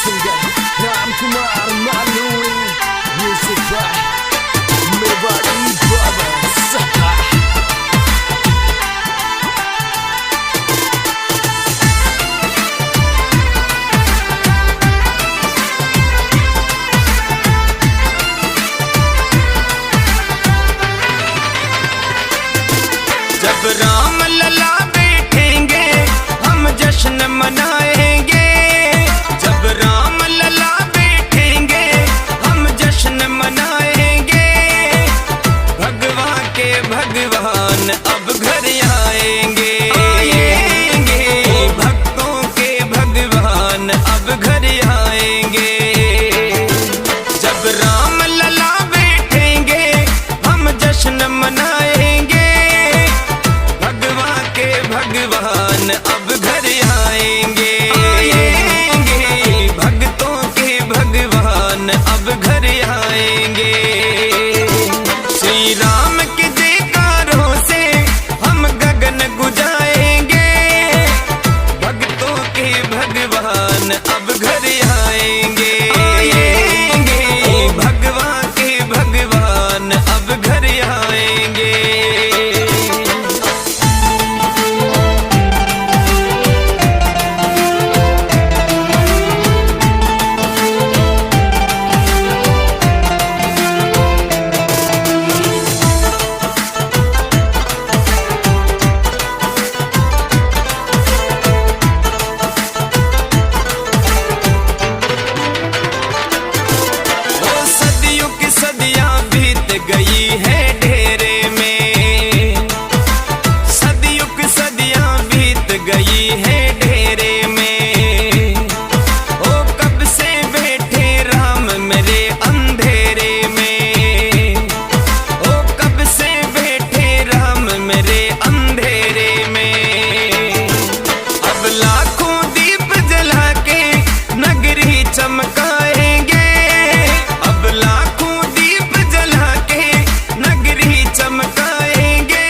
singer Ram Kumar Maluri. Music by Mewari Brothers. जब राम लला बैठेंगे हम जश्न मनाएंगे। जब राम लला बैठेंगे हम जश्न मनाएंगे। भगवान के भगवान अब घर आएंगे। भक्तों के भगवान अब घर आएंगे। जब राम लला बैठेंगे हम जश्न मनाएंगे। भगवान अब घर आएंगे। भक्तों के भगवान अब घर आएंगे। श्री राम के जयकारों से हम गगन गुजाएंगे। भक्तों के भगवान अब घर आएंगे। भगवान के भगवान अब घर आएंगे। गई है ढेरे में, सदियों की सदियां बीत गई है ढेरे में। ओ कब से बैठे राम मेरे अंधेरे में। ओ कब से बैठे राम मेरे अंधेरे में। अब लाखों दीप जला के नगरी चमकाएंगे। अब लाखों दीप जला के नगरी चमकाएंगे।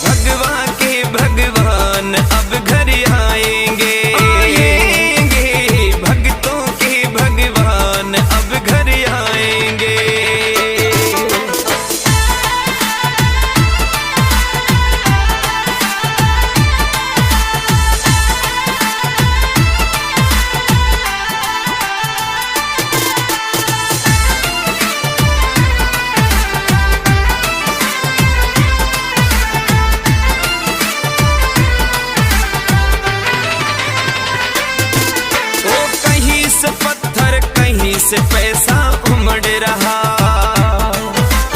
भगवान के भगवान अब घर आएंगे। भक्तों के भगवान अब घर आएंगे। पत्थर कहीं से पैसा उमड़ रहा।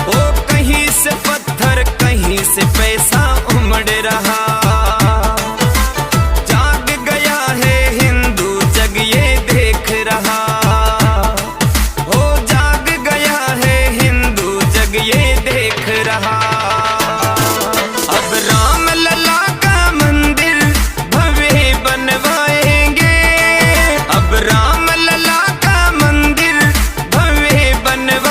ओ कहीं से पत्थर कहीं से पैसा उमड़ रहा। जाग गया है हिंदू जग ये देख रहा। ओ जाग गया है हिंदू जग ये देख रहा। अब राम लला का मंदिर भव्य बनवाएंगे। अब राम लला का मंदिर भव्य बनवाएंगे।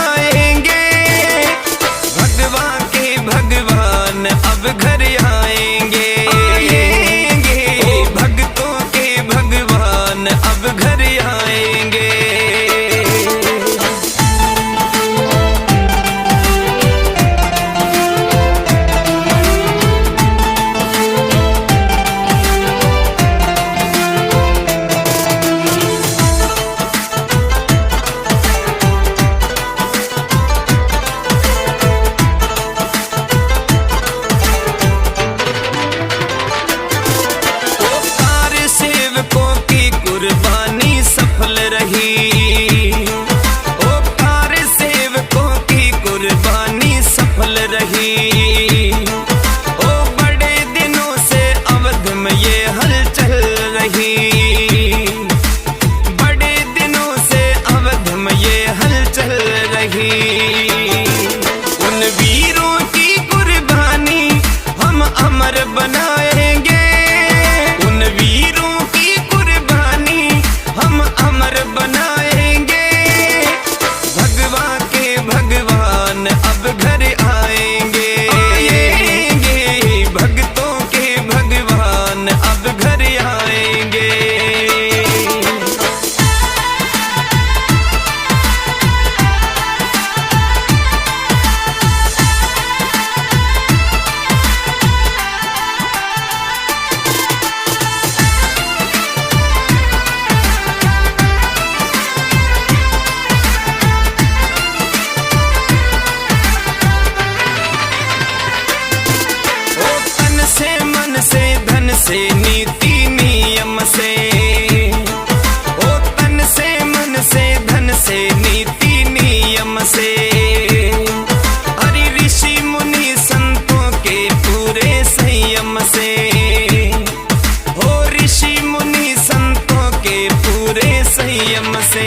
नियम से।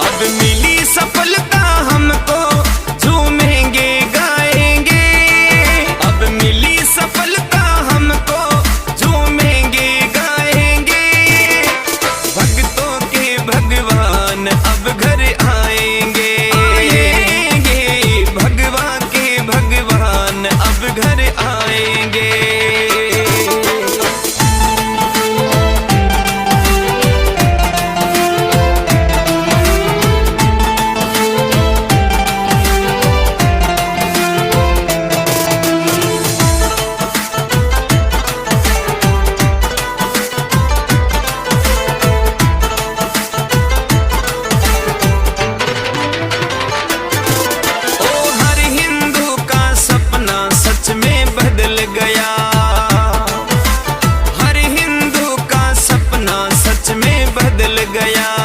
अब मिली सफलता हमको, झूमेंगे गाएंगे। अब मिली सफलता हमको, झूमेंगे गाएंगे। भक्तों के भगवान अब घर आएंगे, भगवान के भगवान अब घर आएंगे। बदल गया, हर हिंदू का सपना सच में बदल गया।